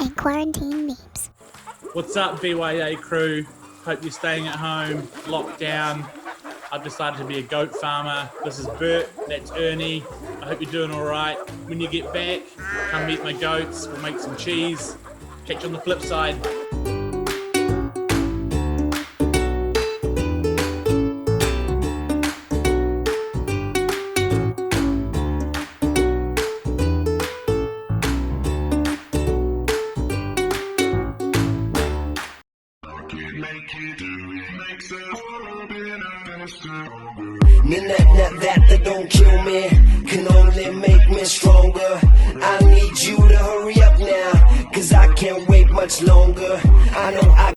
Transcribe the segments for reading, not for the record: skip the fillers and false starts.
and quarantine memes. What's up, BYA crew? Hope you're staying at home, locked down. I've decided to be a goat farmer. This is Bert, that's Ernie. I hope you're doing all right. When you get back, come meet my goats. We'll make some cheese. Catch you on the flip side. That don't kill me, can only make me stronger. I need you to hurry up now, cause I can't wait much longer. I know I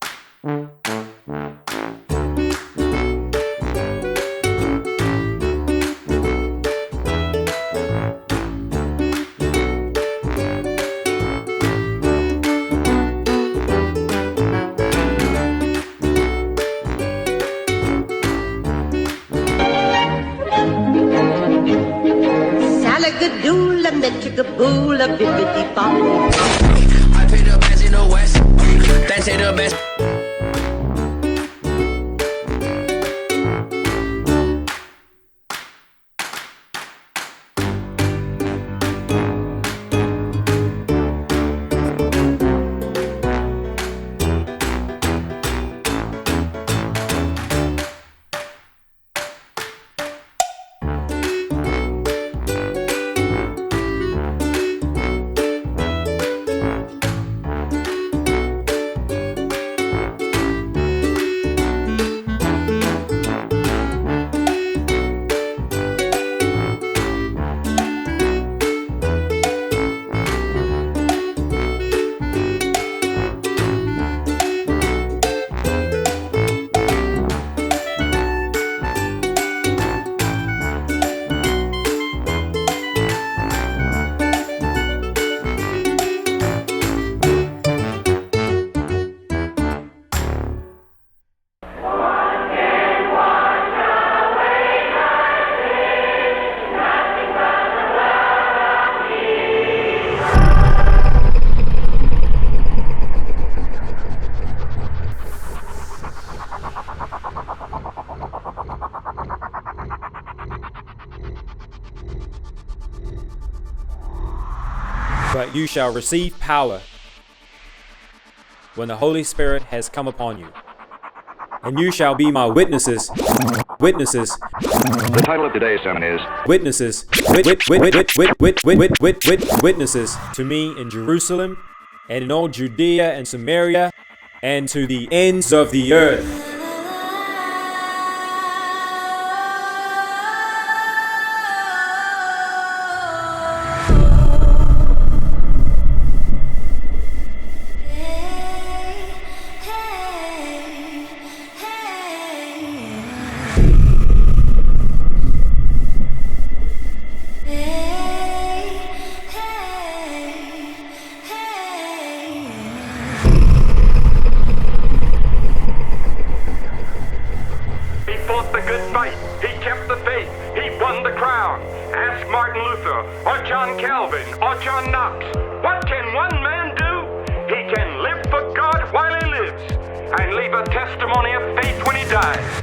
Salagadoola, metricaboola, bibbidi bop. I picked the best in the West. They say the best. But you shall receive power when the Holy Spirit has come upon you. And you shall be my witnesses. The title of today's sermon is Witnesses to me in Jerusalem and in all Judea and Samaria and to the ends of the earth. The good fight. He kept the faith. He won the crown. Ask Martin Luther or John Calvin or John Knox. What can one man do? He can live for God while he lives and leave a testimony of faith when he dies.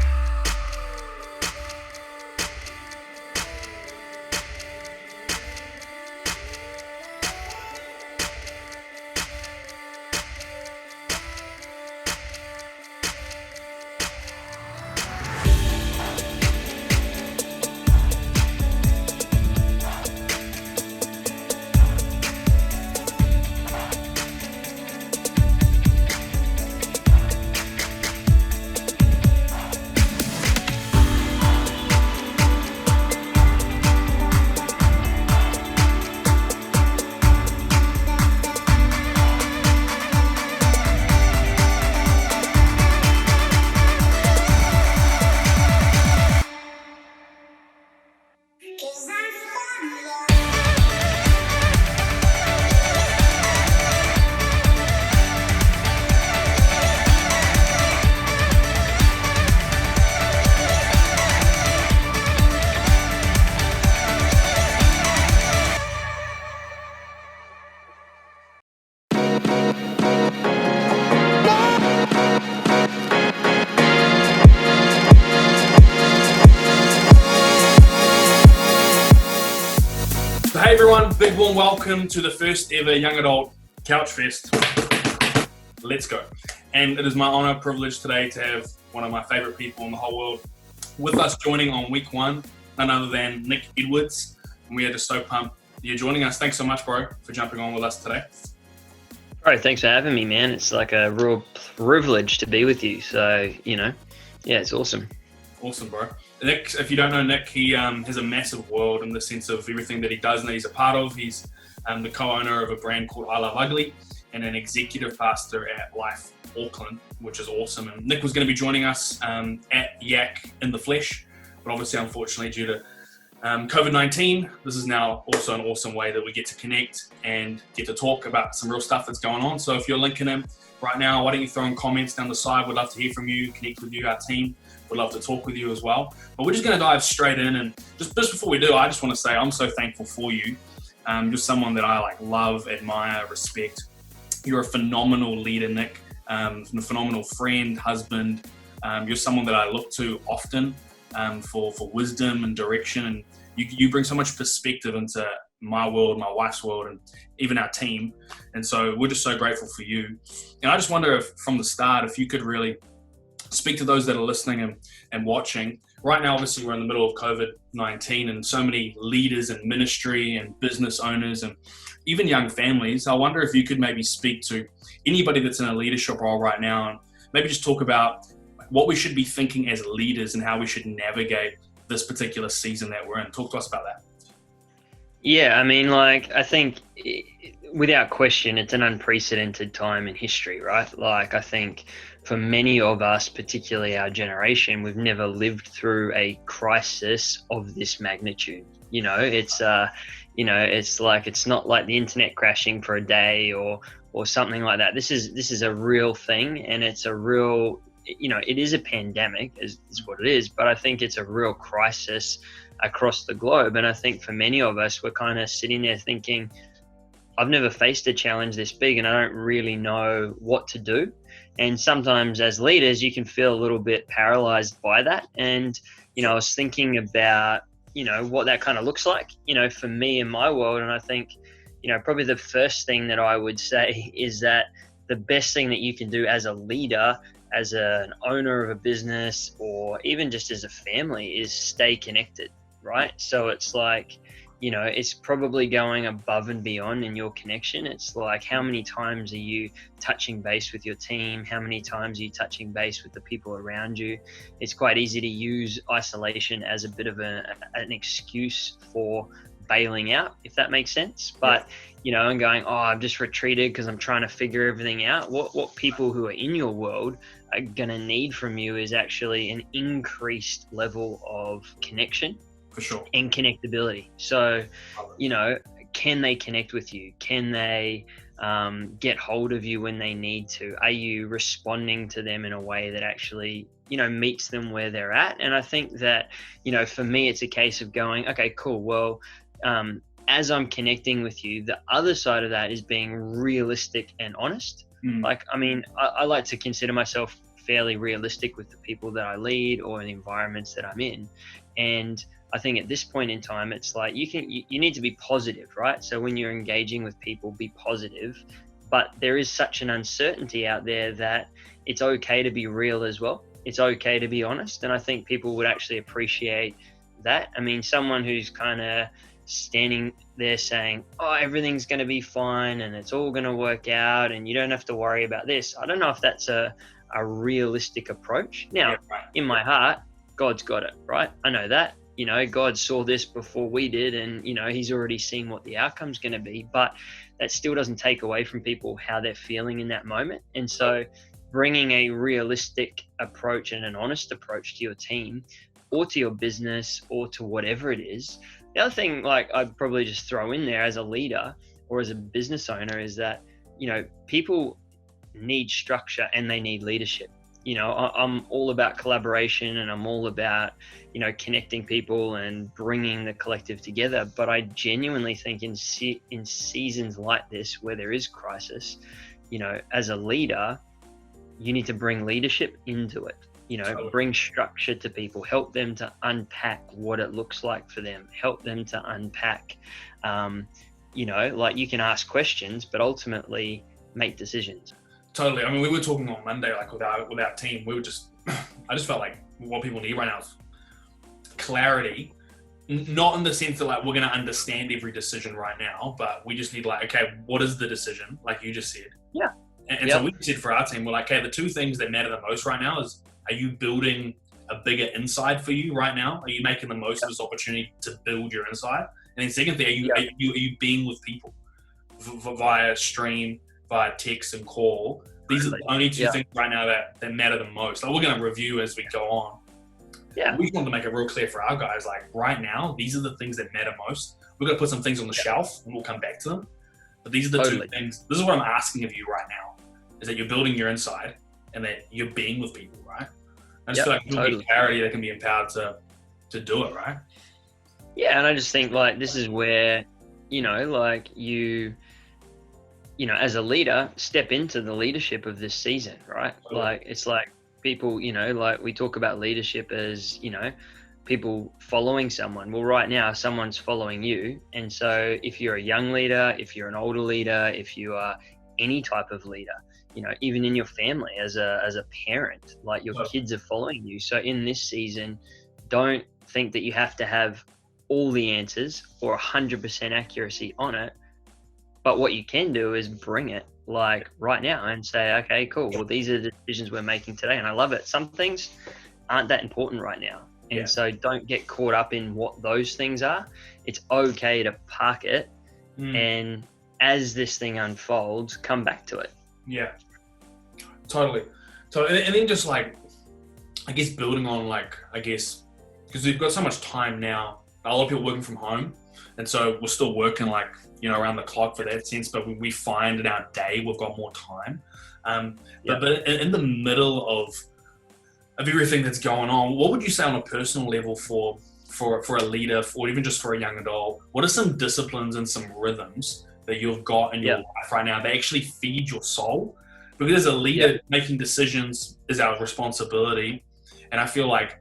So hey everyone, big warm welcome to the first ever Young Adult Couch Fest. Let's go. And it is my honor, privilege today to have one of my favorite people in the whole world with us joining on week one, none other than Nick Edwards. And we are just so pumped you're joining us. Thanks so much, bro, for jumping on with us today. Bro, thanks for having me, man. It's like a real privilege to be with you. So, yeah, it's awesome. Awesome, bro. Nick, if you don't know Nick, he has a massive world in the sense of everything that he does and that he's a part of. He's the co-owner of a brand called I Love Ugly and an executive pastor at Life Auckland, which is awesome. And Nick was going to be joining us at Yak in the flesh, but obviously, unfortunately, due to COVID-19, this is now also an awesome way that we get to connect and get to talk about some real stuff that's going on. So if you're linking him right now, why don't you throw in comments down the side? We'd love to hear from you, connect with you, our team. We'd love to talk with you as well. But we're just going to dive straight in. And just before we do, I just want to say I'm so thankful for you. Just someone that I love, admire, respect. You're a phenomenal leader, Nick. A phenomenal friend, husband. You're someone that I look to often for wisdom and direction. And you bring so much perspective into my world, my wife's world, and even our team. And so we're just so grateful for you. And I just wonder if from the start, if you could really speak to those that are listening and watching. Right now, obviously, we're in the middle of COVID-19 and so many leaders in ministry and business owners and even young families. I wonder if you could maybe speak to anybody that's in a leadership role right now and maybe just talk about what we should be thinking as leaders and how we should navigate this particular season that we're in. Talk to us about that. Yeah, I mean, I think without question, it's an unprecedented time in history, right? I think for many of us, particularly our generation, we've never lived through a crisis of this magnitude. It's it's not like the internet crashing for a day or something like that. This is a real thing, and it's a real, it is a pandemic is what it is, but I think it's a real crisis across the globe. And I think for many of us, we're kind of sitting there thinking, I've never faced a challenge this big and I don't really know what to do. And sometimes as leaders, you can feel a little bit paralyzed by that. And, I was thinking about, what that kind of looks like, for me in my world. And I think, probably the first thing that I would say is that the best thing that you can do as a leader, as an owner of a business, or even just as a family, is stay connected, right? So it's it's probably going above and beyond in your connection. It's how many times are you touching base with your team? How many times are you touching base with the people around you? It's quite easy to use isolation as a bit of an excuse for bailing out, if that makes sense. But and going, I've just retreated because I'm trying to figure everything out. What people who are in your world are going to need from you is actually an increased level of connection. For sure. And connectability. So, can they connect with you? Can they get hold of you when they need to? Are you responding to them in a way that actually, meets them where they're at? And I think that, for me, it's a case of going, okay, cool. Well, as I'm connecting with you, the other side of that is being realistic and honest. I like to consider myself fairly realistic with the people that I lead or in the environments that I'm in. And I think at this point in time, it's you need to be positive, right? So when you're engaging with people, be positive. But there is such an uncertainty out there that it's okay to be real as well. It's okay to be honest. And I think people would actually appreciate that. I mean, someone who's kind of standing there saying, everything's going to be fine and it's all going to work out and you don't have to worry about this. I don't know if that's a realistic approach. Now, in my heart, God's got it, right? I know that. God saw this before we did, and, he's already seen what the outcome's going to be, but that still doesn't take away from people how they're feeling in that moment. And so bringing a realistic approach and an honest approach to your team or to your business or to whatever it is. The other thing, I'd probably just throw in there as a leader or as a business owner is that, people need structure and they need leadership. I'm all about collaboration and I'm all about, connecting people and bringing the collective together. But I genuinely think in seasons like this, where there is crisis, as a leader, you need to bring leadership into it. bring structure to people, help them to unpack what it looks like for them, help them to unpack, like you can ask questions, but ultimately make decisions. Totally. I mean, we were talking on Monday, like with our team, we were I just felt like what people need right now is clarity, not in the sense that like we're going to understand every decision right now, but we just need like, okay, what is the decision? Like you just said. Yeah. And so we said for our team, we're like, okay, the two things that matter the most right now is, are you building a bigger inside for you right now? Are you making the most of this opportunity to build your inside? And then secondly, are you being with people via stream, via text and call? These are the only two things right now that matter the most. Like we're going to review as we go on. Yeah. We just want to make it real clear for our guys, like right now, these are the things that matter most. We're going to put some things on the shelf and we'll come back to them. But these are the two things. This is what I'm asking of you right now, is that you're building your inside and that you're being with people, right? I just feel like you'll get clarity that can be empowered to do it, right? Yeah, and I just think like this is where, like you as a leader, step into the leadership of this season, right? Like it's like people, like we talk about leadership as, people following someone. Well, right now someone's following you. And so if you're a young leader, if you're an older leader, if you are any type of leader, even in your family as a parent, like your kids are following you. So in this season, don't think that you have to have all the answers or 100% accuracy on it. But what you can do is bring it like right now and say, okay, cool. Well, these are the decisions we're making today. And I love it. Some things aren't that important right now. And so don't get caught up in what those things are. It's okay to park it. And as this thing unfolds, come back to it. Yeah, totally. So, and then just like, I guess building on like, because we've got so much time now, a lot of people working from home. And so we're still working like, around the clock for that sense, but we find in our day, we've got more time. But in the middle of everything that's going on, what would you say on a personal level for a leader, or even just for a young adult? What are some disciplines and some rhythms that you've got in your life right now that actually feed your soul? Because as a leader, making decisions is our responsibility. And I feel like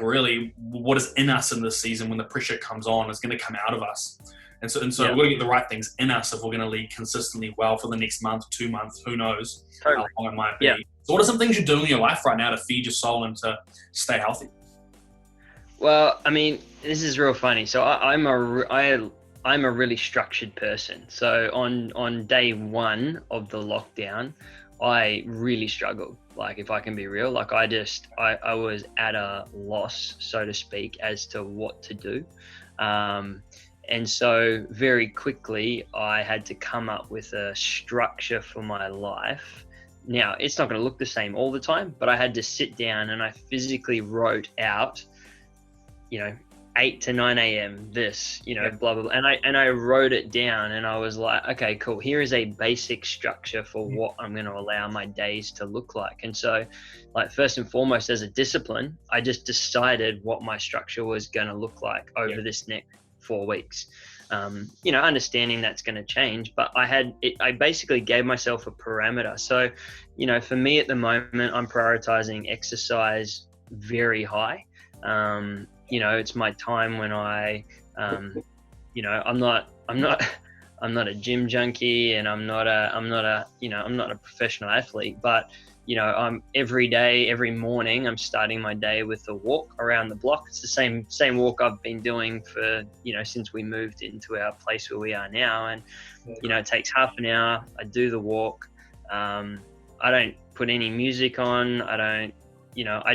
really what is in us in this season when the pressure comes on is going to come out of us. And so we're going to get the right things in us if we're going to lead consistently well for the next month, 2 months, who knows how long it might be. Yeah. So what are some things you're doing in your life right now to feed your soul and to stay healthy? Well, I mean, this is real funny. So I'm a really structured person. So on day one of the lockdown, I really struggled. Like, if I can be real, like I was at a loss, so to speak, as to what to do. And so very quickly, I had to come up with a structure for my life. Now, it's not going to look the same all the time, but I had to sit down and I physically wrote out, 8 to 9 a.m. this, blah, blah, blah. And I wrote it down and I was like, okay, cool. Here is a basic structure for what I'm going to allow my days to look like. And so, like, first and foremost, as a discipline, I just decided what my structure was going to look like over this next 4 weeks. Understanding that's going to change, but I basically gave myself a parameter. So, for me at the moment, I'm prioritizing exercise very high. It's my time when I'm not a gym junkie and I'm not a professional athlete, but I'm every morning I'm starting my day with a walk around the block. It's the same walk I've been doing for, since we moved into our place where we are now. And, it takes half an hour. I do the walk. I don't put any music on. I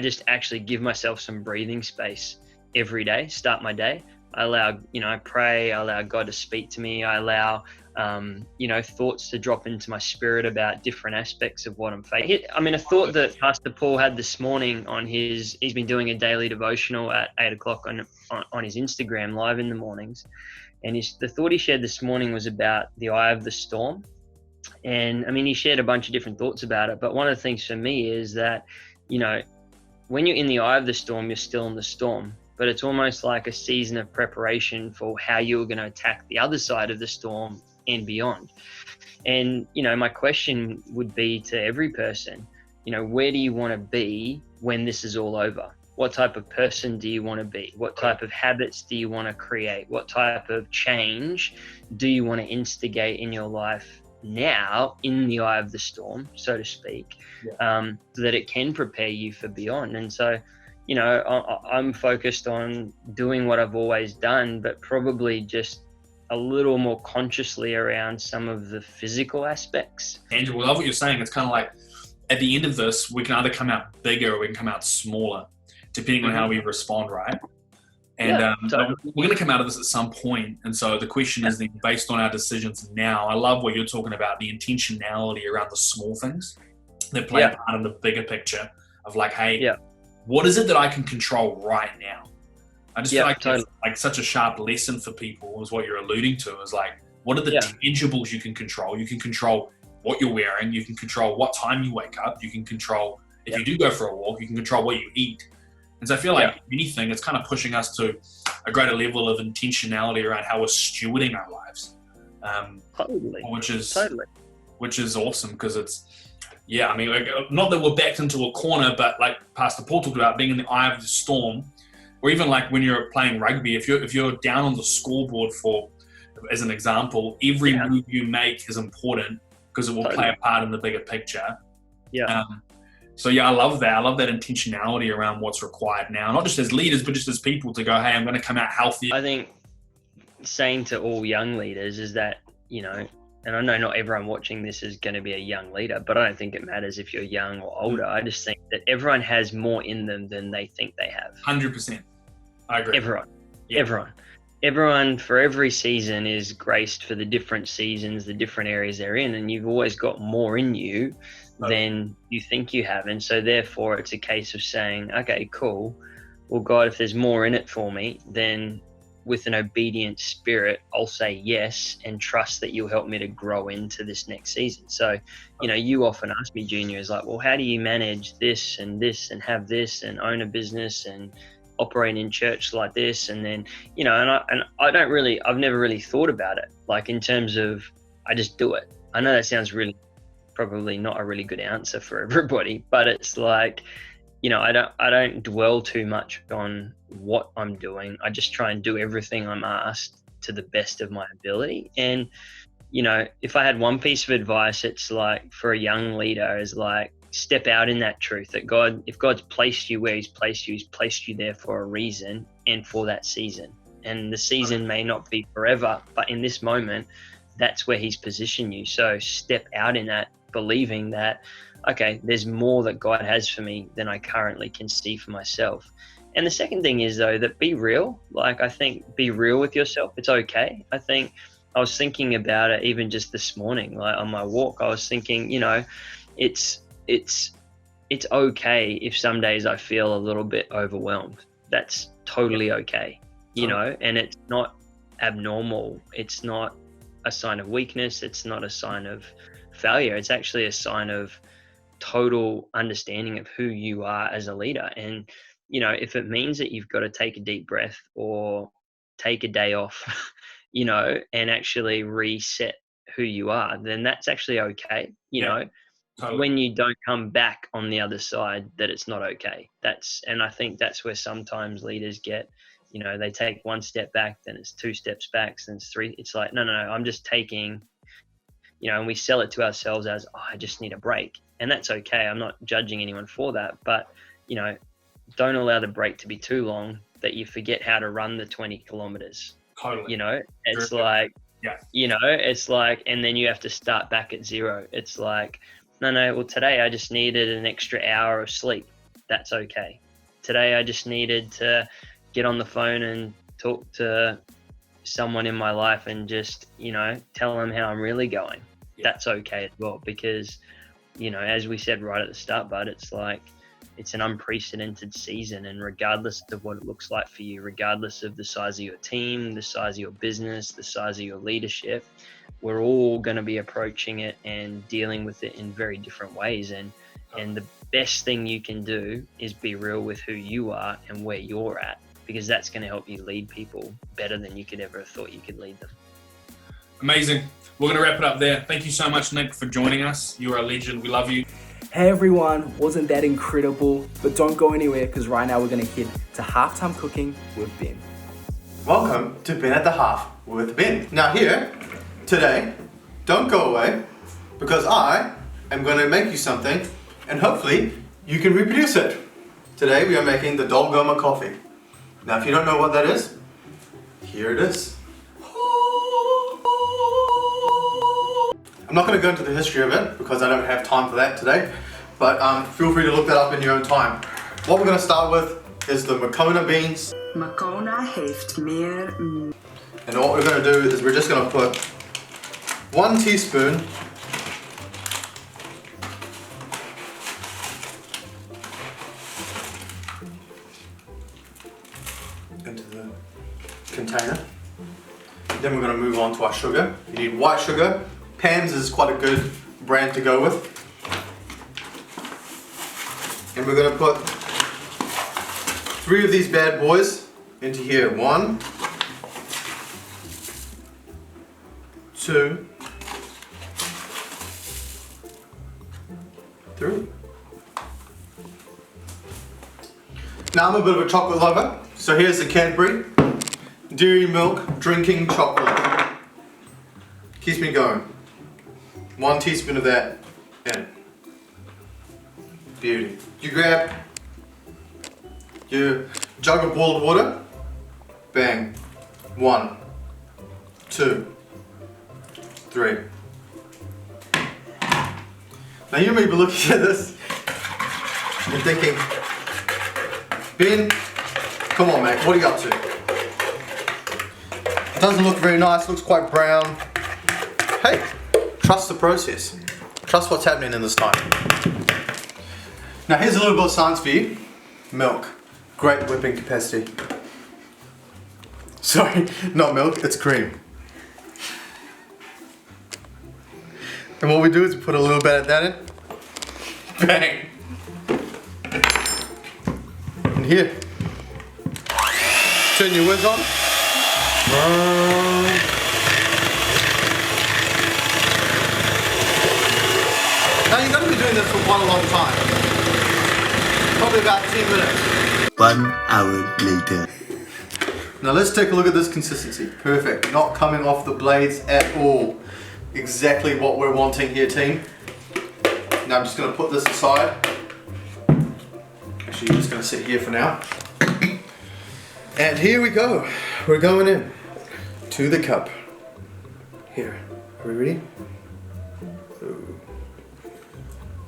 just actually give myself some breathing space every day, start my day. I allow, I pray, I allow God to speak to me. I allow, thoughts to drop into my spirit about different aspects of what I'm facing. I mean, a thought that Pastor Paul had this morning he's been doing a daily devotional at 8 o'clock on his Instagram live in the mornings. And the thought he shared this morning was about the eye of the storm. And I mean, he shared a bunch of different thoughts about it. But one of the things for me is that, when you're in the eye of the storm, you're still in the storm. But it's almost like a season of preparation for how you're going to attack the other side of the storm and beyond. And, my question would be to every person, where do you want to be when this is all over? What type of person do you want to be? What type of habits do you want to create? What type of change do you want to instigate in your life now, in the eye of the storm, so to speak, so that it can prepare you for beyond? And so, I'm focused on doing what I've always done, but probably just a little more consciously around some of the physical aspects. Andrew, I love what you're saying. It's kind of like, at the end of this, we can either come out bigger or we can come out smaller, depending on how we respond, right? And totally. we're going to come out of this at some point. And so the question is then, based on our decisions now, I love what you're talking about, the intentionality around the small things that play a part in the bigger picture of like, hey, what is it that I can control right now? I just feel like it's like such a sharp lesson for people, is what you're alluding to, is like, what are the tangibles you can control? You can control what you're wearing. You can control what time you wake up. You can control, if you do go for a walk, you can control what you eat. And so I feel like anything, it's kind of pushing us to a greater level of intentionality around how we're stewarding our lives. Which is awesome, because it's, I mean, like, not that we're backed into a corner, but like Pastor Paul talked about, being in the eye of the storm, or even like when you're playing rugby, if you're down on the scoreboard, for, as an example, every move you make is important, because it will play a part in the bigger picture. So I love that. I love that intentionality around what's required now, not just as leaders, but just as people, to go, hey, I'm going to come out healthy. I think saying to all young leaders is that, and I know not everyone watching this is going to be a young leader, but I don't think it matters if you're young or older. I just think that everyone has more in them than they think they have. 100%. I agree. Everyone for every season is graced for the different seasons, the different areas they're in, and you've always got more in you than you think you have. And so therefore it's a case of saying, okay, cool. Well, God, if there's more in it for me, then with an obedient spirit, I'll say yes and trust that you'll help me to grow into this next season. So, you often ask me, Junior, is like, well, how do you manage this and have this and own a business and operate in church like this? And then, I've never really thought about it, like in terms of, I just do it. I know that sounds really, probably not a really good answer for everybody, but it's like, I don't dwell too much on what I'm doing. I just try and do everything I'm asked to the best of my ability. And, if I had one piece of advice, it's like, for a young leader, is like, step out in that truth that if God's placed you where he's placed you there for a reason and for that season. And the season may not be forever, but in this moment, that's where he's positioned you. So step out in that, believing that, okay, there's more that God has for me than I currently can see for myself. And the second thing is, though, that be real. Like, I think be real with yourself. It's okay. I think I was thinking about it even just this morning, like on my walk, I was thinking, it's okay if some days I feel a little bit overwhelmed. That's totally okay, and it's not abnormal. It's not a sign of weakness. It's not a sign of failure. It's actually a sign of total understanding of who you are as a leader. And, if it means that you've got to take a deep breath or take a day off, and actually reset who you are, then that's actually okay. Totally. When you don't come back on the other side, that it's not okay. And I think that's where sometimes leaders get, they take one step back, then it's two steps back, then it's three. It's like, no, I'm just taking, and we sell it to ourselves as, I just need a break. And that's okay. I'm not judging anyone for that, but, don't allow the break to be too long that you forget how to run the 20 kilometers. Totally. It's like, it's like, and then you have to start back at zero. It's like, no, well, today I just needed an extra hour of sleep. That's okay. Today I just needed to get on the phone and talk to someone in my life and just, tell them how I'm really going. That's okay as well, because, as we said right at the start, bud, it's like, it's an unprecedented season, and regardless of what it looks like for you, regardless of the size of your team, the size of your business, the size of your leadership, we're all going to be approaching it and dealing with it in very different ways. And the best thing you can do is be real with who you are and where you're at, because that's going to help you lead people better than you could ever have thought you could lead them. Amazing. We're going to wrap it up there. Thank you so much, Nick, for joining us. You are a legend. We love you. Hey everyone, wasn't that incredible? But don't go anywhere because right now we're going to head to halftime cooking with Ben. Welcome to Ben at the Half with Ben. Now here, today, don't go away because I am going to make you something and hopefully you can reproduce it. Today we are making the Dolgoma coffee. Now if you don't know what that is, here it is. I'm not going to go into the history of it because I don't have time for that today, but feel free to look that up in your own time. What we're going to start with is the Makona beans. Makona heeft meer. And what we're going to do is we're just going to put 1 teaspoon into the container. Then we're going to move on to our sugar. You need white sugar. Pam's is quite a good brand to go with. And we're going to put 3 of these bad boys into here. 1, 2, 3. Now I'm a bit of a chocolate lover, so here's the Cadbury Dairy Milk Drinking Chocolate. Keeps me going. 1 teaspoon of that in. Beauty. You grab your jug of boiled water. Bang. 1, 2, 3. Now you may be looking at this and thinking, Ben, come on mate, what are you up to? It doesn't look very nice, looks quite brown. Hey, trust the process. Trust what's happening in this time. Now here's a little bit of science for you. Milk. Great whipping capacity. Sorry, not milk, it's cream. And what we do is we put a little bit of that in. Bang! And here. Turn your whiz on. Now you're going to be doing this for quite a long time. Probably about 10 minutes. 1 hour later. Now let's take a look at this consistency. Perfect. Not coming off the blades at all. Exactly what we're wanting here, team. Now I'm just going to put this aside. Actually, I'm just going to sit here for now. And here we go. We're going in to the cup. Here. Are we ready?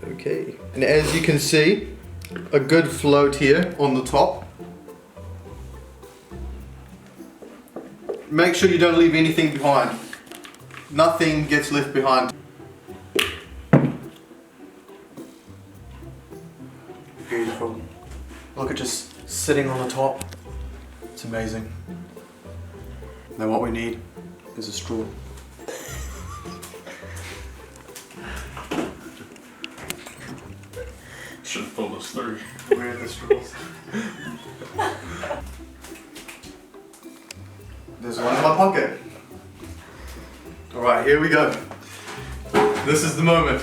Okay. And as you can see, a good float here on the top. Make sure you don't leave anything behind. Nothing gets left behind. Beautiful. Look at just sitting on the top. It's amazing. Now what we need is a straw. Should have pulled us through. Where are the straws? There's one in my pocket. Alright, here we go. This is the moment.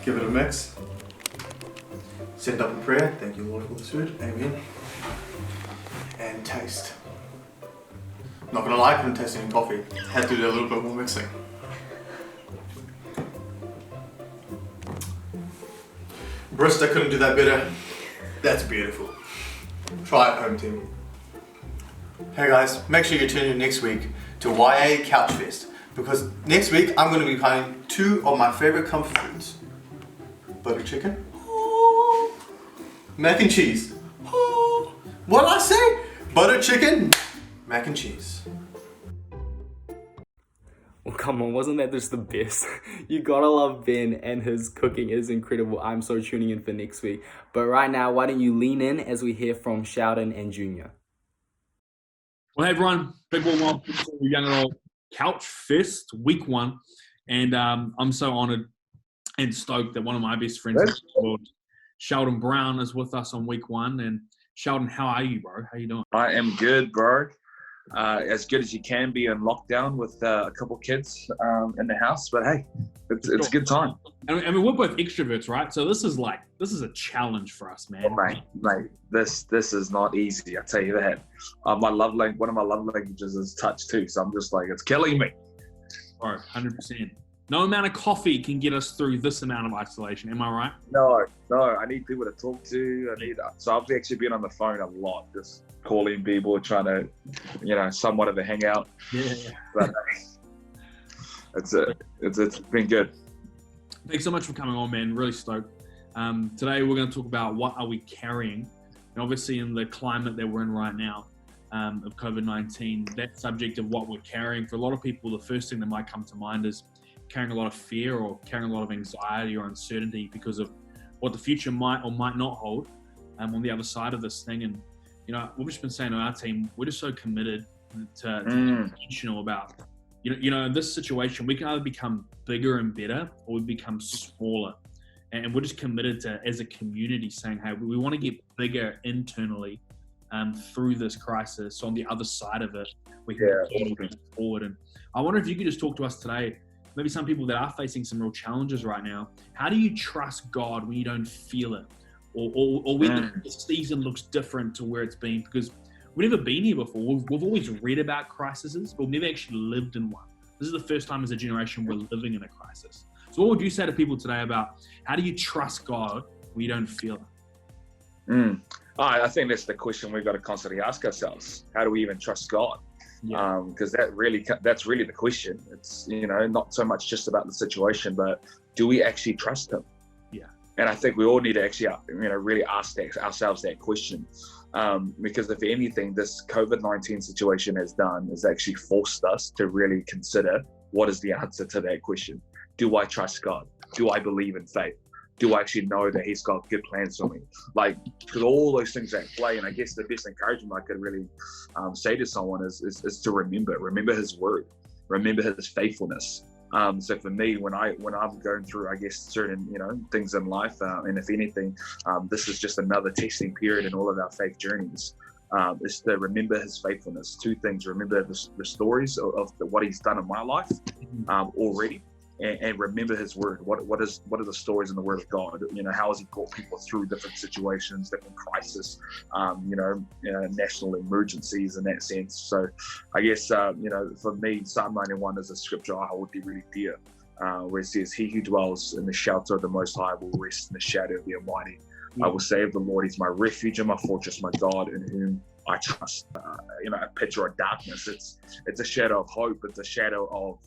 Give it a mix. Send up a prayer. Thank you, Lord, for this food. Amen. And taste. Not gonna lie, I couldn't taste any coffee. Had to do a little bit more mixing. Barista couldn't do that better. That's beautiful. Try it home, team. Hey guys, make sure you tune in next week to YA Couch Fest because next week I'm going to be playing 2 of my favorite comfort foods. Butter chicken. Mac and cheese. What did I say? Butter chicken, mac and cheese. Well, come on, wasn't that just the best? You gotta love Ben and his cooking is incredible. I'm so tuning in for next week. But right now, why don't you lean in as we hear from Sheldon and Junior. Well, hey everyone, big warm welcome to Young and Old Couch Fest, week 1. And I'm so honoured and stoked that one of my best friends in the world, Sheldon Brown, is with us on week 1. And Sheldon, how are you, bro? How you doing? I am good, bro. as good as you can be in lockdown with a couple kids in the house. But hey, it's a good time. I mean, we're both extroverts, right? So this is a challenge for us, man. Oh, mate, this is not easy. I tell you that. One of my love languages is touch too. So I'm just like, it's killing me. Oh, 100%. No amount of coffee can get us through this amount of isolation. Am I right? No. I need people to talk to. So I've actually been on the phone a lot, just calling people, trying to, somewhat of a hangout. Yeah. But it's been good. Thanks so much for coming on, man. Really stoked. Today we're going to talk about what are we carrying, and obviously in the climate that we're in right now of COVID-19, that subject of what we're carrying, for a lot of people, the first thing that might come to mind is carrying a lot of fear or carrying a lot of anxiety or uncertainty because of what the future might or might not hold on the other side of this thing. And we've just been saying to our team, we're just so committed to be intentional about in this situation, we can either become bigger and better or we become smaller. And we're just committed to, as a community, saying, hey, we want to get bigger internally through this crisis. So on the other side of it, we can move forward. And I wonder if you could just talk to us today, maybe some people that are facing some real challenges right now. How do you trust God when you don't feel it? Or when the season looks different to where it's been? Because we've never been here before. We've always read about crises, but we've never actually lived in one. This is the first time as a generation we're living in a crisis. So what would you say to people today about how do you trust God when you don't feel it? I think that's the question we've got to constantly ask ourselves. How do we even trust God? Because that's really the question. It's, not so much just about the situation, but do we actually trust Him? Yeah. And I think we all need to actually, really ask ourselves that question. Because if anything, this COVID-19 situation has done is actually forced us to really consider what is the answer to that question. Do I trust God? Do I believe in faith? Do I actually know that He's got good plans for me? Because all those things at play, and I guess the best encouragement I could really say to someone is to remember His word, remember His faithfulness. So for me, when I'm going through, I guess, certain, things in life, and if anything, this is just another testing period in all of our faith journeys, is to remember His faithfulness. Two things: remember the stories of what He's done in my life already, and remember His word. What are the stories in the Word of God? How has He brought people through different situations, different crises, national emergencies in that sense. So I guess, for me, Psalm 91 is a scripture I hold really dear, where it says, "He who dwells in the shelter of the Most High will rest in the shadow of the Almighty. I will say of the Lord, He's my refuge and my fortress, my God in whom I trust." A picture of darkness. It's a shadow of hope. It's a shadow of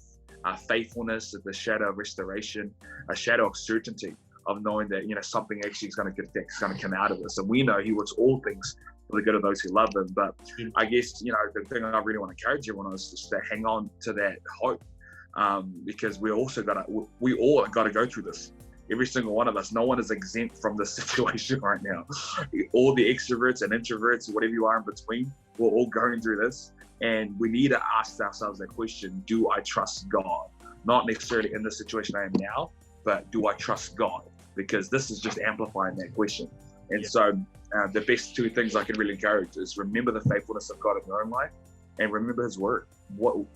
faithfulness, the shadow of restoration, a shadow of certainty of knowing that something actually is going to come out of this. And we know He works all things for the good of those who love Him. But I guess the thing I really want to encourage everyone is just to hang on to that hope, because we all got to go through this. Every single one of us. No one is exempt from this situation right now. All the extroverts and introverts, whatever you are in between, we're all going through this. And we need to ask ourselves that question: do I trust God? Not necessarily in the situation I am now, but do I trust God? Because this is just amplifying that question. And so the best two things I can really encourage is remember the faithfulness of God in your own life, and remember His word. What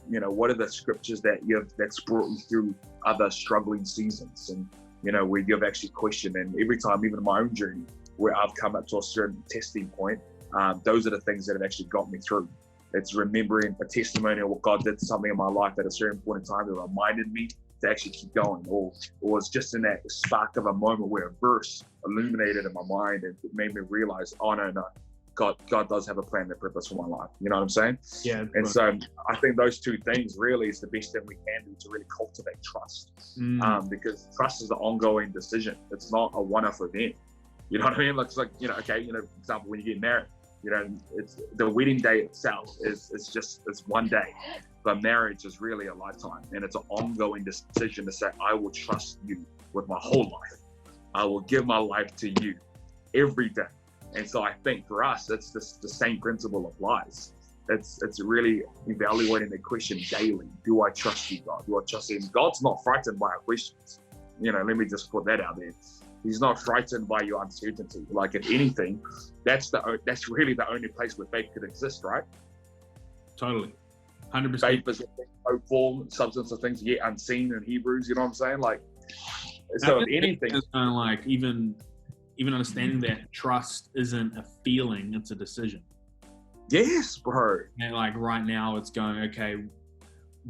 are the scriptures that's brought you through other struggling seasons, and where you've actually questioned. And every time, even in my own journey, where I've come up to a certain testing point, those are the things that have actually got me through. It's remembering a testimony of what God did something in my life at a certain point in time that reminded me to actually keep going, or it's just in that spark of a moment where a verse illuminated in my mind and it made me realize, oh no, God does have a plan and a purpose for my life. You know what I'm saying? Yeah. And so I think those two things really is the best thing we can do to really cultivate trust, because trust is an ongoing decision. It's not a one-off event. You know what I mean? It's like, for example, when you get married, it's the wedding day itself is one day, but marriage is really a lifetime, and it's an ongoing decision to say, I will trust you with my whole life. I will give my life to you every day. And so I think for us, it's the same principle applies. It's really evaluating the question daily. Do I trust you, God? Do I trust you? God's not frightened by our questions. Let me just put that out there. He's not frightened by your uncertainty. Like, if anything, that's really the only place where faith could exist, right? Totally. 100%. Faith is hoped for, substance of things yet unseen in Hebrews, you know what I'm saying? Like, so if anything, it's kind of like even understanding that trust isn't a feeling, it's a decision. Yes, bro. And like right now it's going, okay,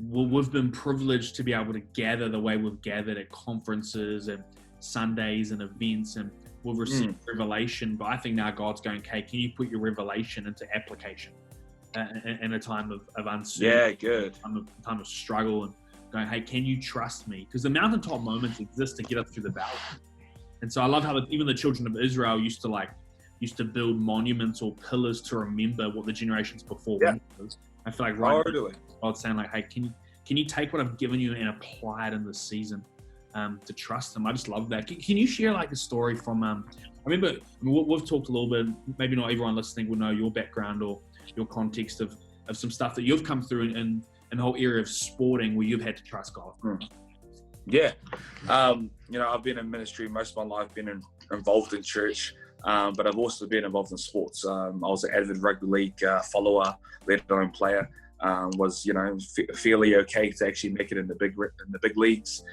well, we've been privileged to be able to gather the way we've gathered at conferences and Sundays and events, and we've received revelation. But I think now God's going, okay, can you put your revelation into application in a time of uncertainty? Yeah, good. Time of struggle, and going, hey, can you trust me? Because the mountaintop moments exist to get us through the valley. And so I love how even the children of Israel used to build monuments or pillars to remember what the generations before went through. I feel like now, God's saying like, hey, can you take what I've given you and apply it in this season to trust Him? I just love that. Can you share like a story from? I remember we've talked a little bit. Maybe not everyone listening will know your background or your context of some stuff that you've come through in the whole area of sporting where you've had to trust God. Yeah, I've been in ministry most of my life, been involved in church, but I've also been involved in sports. I was an avid rugby league follower, let alone player. Was fairly okay to actually make it in the big leagues.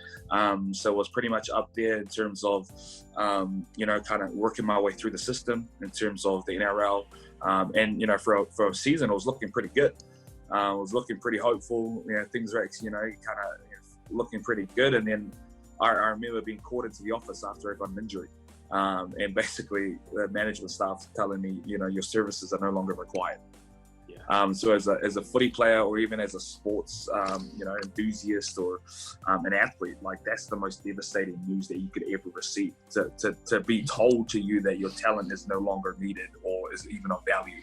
So I was pretty much up there in terms of kind of working my way through the system in terms of the NRL, and for a season I was looking pretty good. I was looking pretty hopeful. Things were actually kind of looking pretty good, and then I remember being called into the office after I got an injury, and basically the management staff telling me, your services are no longer required. So as a footy player, or even as a sports enthusiast or an athlete, like that's the most devastating news that you could ever receive, to be told to you that your talent is no longer needed or is even of value.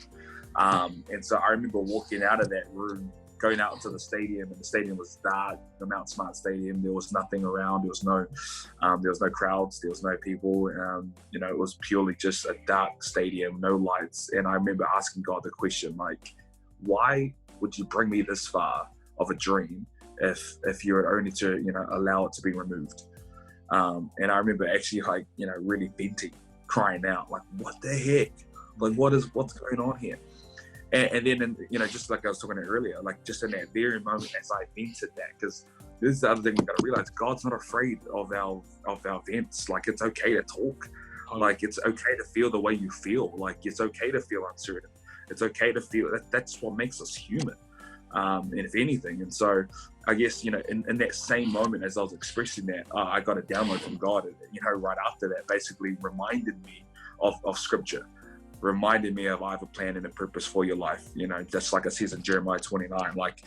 And so I remember walking out of that room, going out to the stadium, and the stadium was dark, the Mount Smart Stadium. There was nothing around. There was no crowds. There was no people. It was purely just a dark stadium, no lights. And I remember asking God the question, like, why would you bring me this far of a dream if you were only to allow it to be removed? And I remember actually really venting, crying out, like, what the heck? Like, what's going on here? And then, just like I was talking about earlier, like just in that very moment as I vented that, because this is the other thing we got to realize: God's not afraid of our vents. Like, it's okay to talk. Like, it's okay to feel the way you feel. Like, it's okay to feel uncertain. It's okay to feel that. That's what makes us human. And if anything, and so I guess in that same moment as I was expressing that, I got a download from God. Right after that, basically reminded me of Scripture. Reminded me of I have a plan and a purpose for your life, just like it says in Jeremiah 29. Like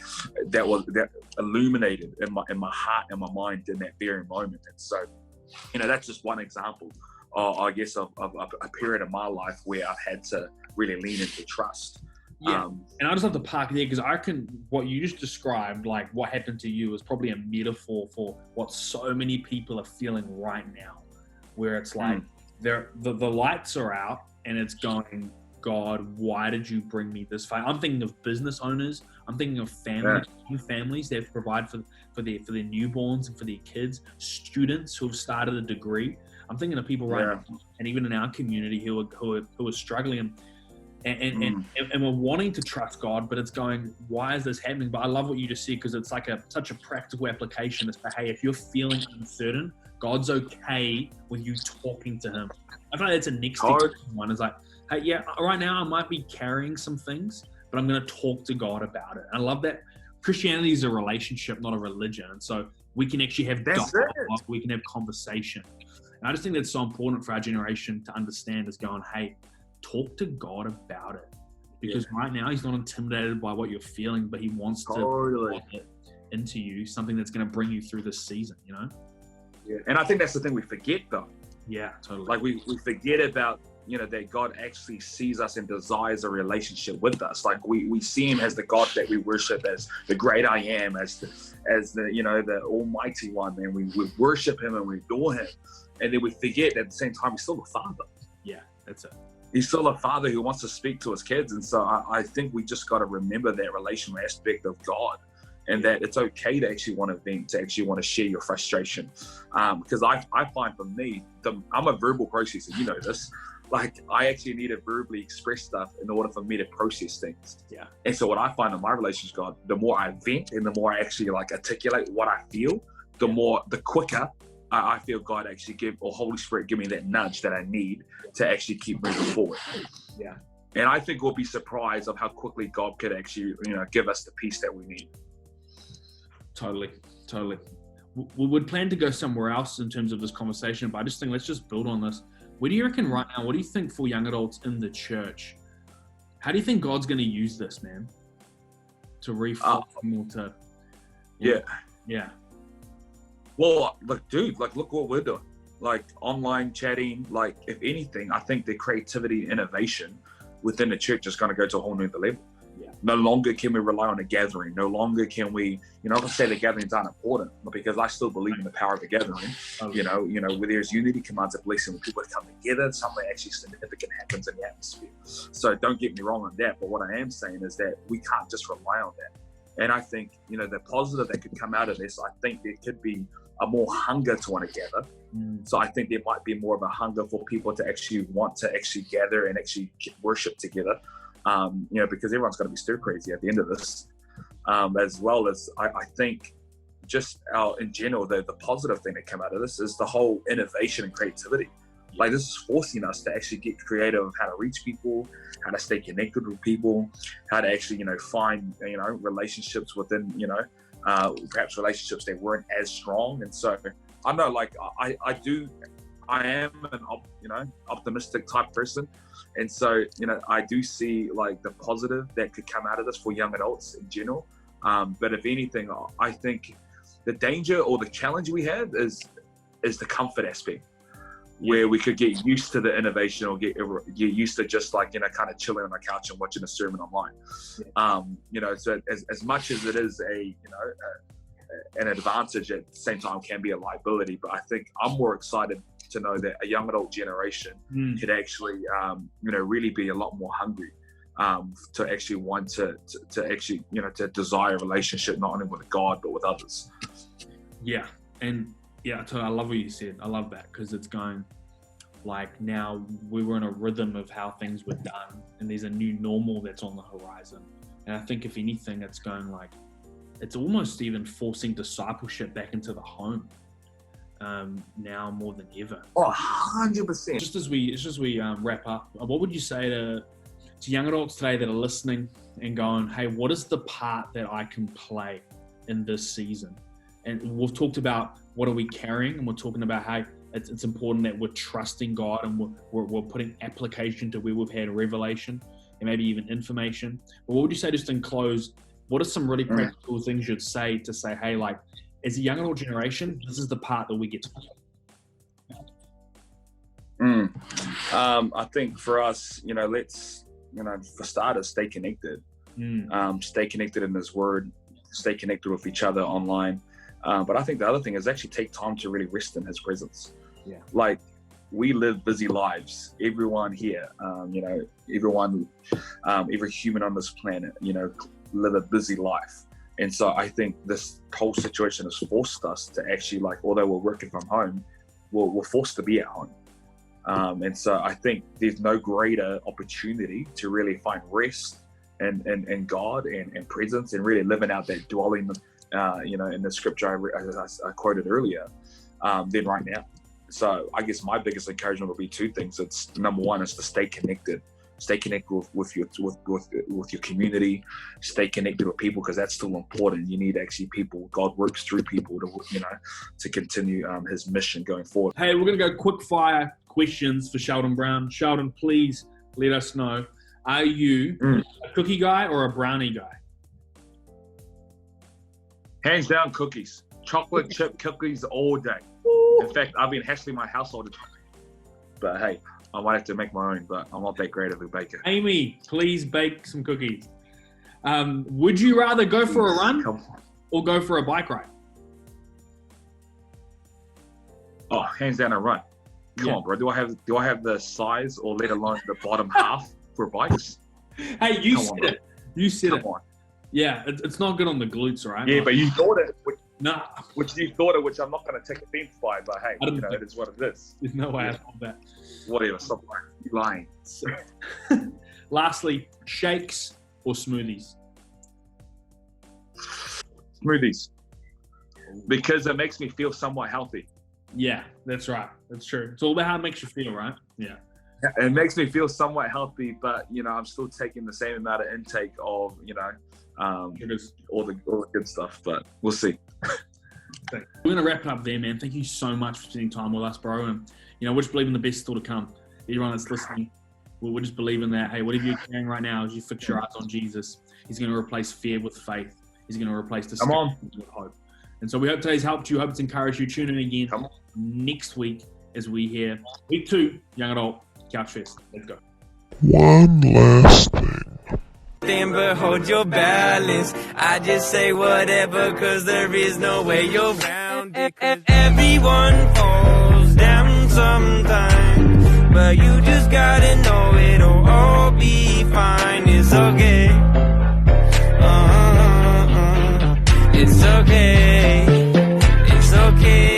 that illuminated in my heart and my mind in that very moment. And so, that's just one example, I guess, of a period of my life where I've had to really lean into trust. Yeah, and I just love to park there, because I reckon what you just described, like what happened to you, is probably a metaphor for what so many people are feeling right now, where it's like the lights are out. And it's going, God, why did you bring me this far? I'm thinking of business owners. I'm thinking of families that provide for their newborns and for their kids. Students who have started a degree. I'm thinking of people right now, and even in our community who are struggling and we're wanting to trust God, but it's going, why is this happening? But I love what you just said, because it's like such a practical application. It's like, hey, if you're feeling uncertain, God's okay with you talking to Him. I feel like that's a next one. It's like, hey, yeah, right now I might be carrying some things, but I'm going to talk to God about it. And I love that Christianity is a relationship, not a religion. And so we can actually have dialogue, we can have conversation. And I just think that's so important for our generation to understand, is going, hey, talk to God about it. Because right now He's not intimidated by what you're feeling, but He wants to put it into you, something that's going to bring you through this season, Yeah, and I think that's the thing we forget, though. Yeah, totally. Like we forget about, that God actually sees us and desires a relationship with us. Like we see Him as the God that we worship, as the great I am, as the Almighty One, and we worship Him and we adore Him. And then we forget that at the same time He's still a Father. Yeah, that's it. He's still a Father who wants to speak to His kids. And so I think we just got to remember that relational aspect of God. And that it's okay to actually want to vent, to actually want to share your frustration. Because I find for me, I'm a verbal processor, this. like I actually need to verbally express stuff in order for me to process things. Yeah. And so what I find in my relationship with God, the more I vent and the more I actually like articulate what I feel, the quicker I feel God actually or Holy Spirit give me that nudge that I need to actually keep moving forward. Yeah. And I think we'll be surprised of how quickly God could actually, give us the peace that we need. Totally. We would plan to go somewhere else in terms of this conversation, but I just think let's just build on this. What do you reckon right now? What do you think for young adults in the church? How do you think God's going to use this, man? To reform or to... Yeah. Well, look what we're doing. Like online chatting, like if anything, I think the creativity and innovation within the church is going to go to a whole new level. Yeah. No longer can we rely on a gathering. No longer can we, I'm not going to say the gatherings aren't important, but because I still believe in the power of the gathering. Where there's unity commands a blessing. When people come together, something actually significant happens in the atmosphere. So don't get me wrong on that. But what I am saying is that we can't just rely on that. And I think, the positive that could come out of this, I think there could be a more hunger to want to gather. So I think there might be more of a hunger for people to actually want to actually gather and actually worship together. Because everyone's going to be stir crazy at the end of this, as well as I think just in general, the positive thing that came out of this is the whole innovation and creativity. Like this is forcing us to actually get creative of how to reach people, how to stay connected with people, how to actually, find, relationships within, perhaps relationships that weren't as strong. And so I know, like I am an, optimistic type person. And so, I do see like the positive that could come out of this for young adults in general. But if anything, I think the danger or the challenge we have is the comfort aspect, where we could get used to the innovation or get used to just like, kind of chilling on the couch and watching a sermon online. So as much as it is an advantage, at the same time can be a liability. But I think I'm more excited to know that a young adult generation could actually, really be a lot more hungry to actually want to actually, to desire a relationship, not only with God, but with others. Yeah. And yeah, I love what you said. I love that because it's going like now we were in a rhythm of how things were done and there's a new normal that's on the horizon. And I think if anything, it's going like, it's almost even forcing discipleship back into the home now more than ever. 100%. Just as we wrap up, what would you say to young adults today that are listening and going, hey, what is the part that I can play in this season? And we've talked about what are we carrying, and we're talking about how it's important that we're trusting God and we're putting application to where we've had revelation and maybe even information. But what would you say just in close, what are some really practical things you'd say to say, hey, like as a young adult generation, this is the part that we get to play? I think for us, let's, for starters, stay connected. Stay connected in His Word, stay connected with each other online. But I think the other thing is actually take time to really rest in His presence. Yeah. Like we live busy lives. Everyone here, everyone, every human on this planet, live a busy life. And so I think this whole situation has forced us to actually, like, although we're working from home, we're forced to be at home. And so I think there's no greater opportunity to really find rest and God and presence and really living out that dwelling, in the scripture I quoted earlier, than right now. So I guess my biggest encouragement would be two things. It's number one is to stay connected with your community, stay connected with people, because that's still important. You need actually people. God works through people to continue His mission going forward. Hey, we're gonna go quick fire questions for Sheldon Brown. Sheldon, please let us know: are you a cookie guy or a brownie guy? Hands down, cookies. Chocolate chip cookies all day. In fact, I've been hassling my household. But hey, I might have to make my own, but I'm not that great of a baker. Amy, please bake some cookies. Would you rather go for a run or go for a bike ride? Oh, hands down a run. Come on, bro. Do I have the size or let alone the bottom half for bikes? Hey, You said it. Come on. Yeah, it's not good on the glutes, right? Yeah, but you thought it. No. Which you thought of, which I'm not going to take offense by, but hey, you know, it is what it is. There's no way I told that. Whatever, stop lying. Lastly, shakes or smoothies? Smoothies. Because it makes me feel somewhat healthy. Yeah, that's right. That's true. It's all about how it makes you feel, right? Yeah. It makes me feel somewhat healthy, but, you know, I'm still taking the same amount of intake of, you know, all the good stuff, but we'll see. We're going to wrap it up there, man. Thank you so much for spending time with us, bro. And, you know, we're just believing the best still to come. Everyone that's listening, we're just believing that, hey, whatever you're carrying right now, as you fix your eyes on Jesus, he's going to replace fear with faith. He's going to replace despair with hope. And so we hope today's helped you. Hope it's encouraged you. Tune in again next week as we hear week 2, Young Adult Couch Fest. Let's go. One last thing. But hold your balance. I just say whatever, cause there is no way you're around it. Everyone falls down sometimes, but you just gotta know it'll all be fine. It's okay. It's okay. It's okay.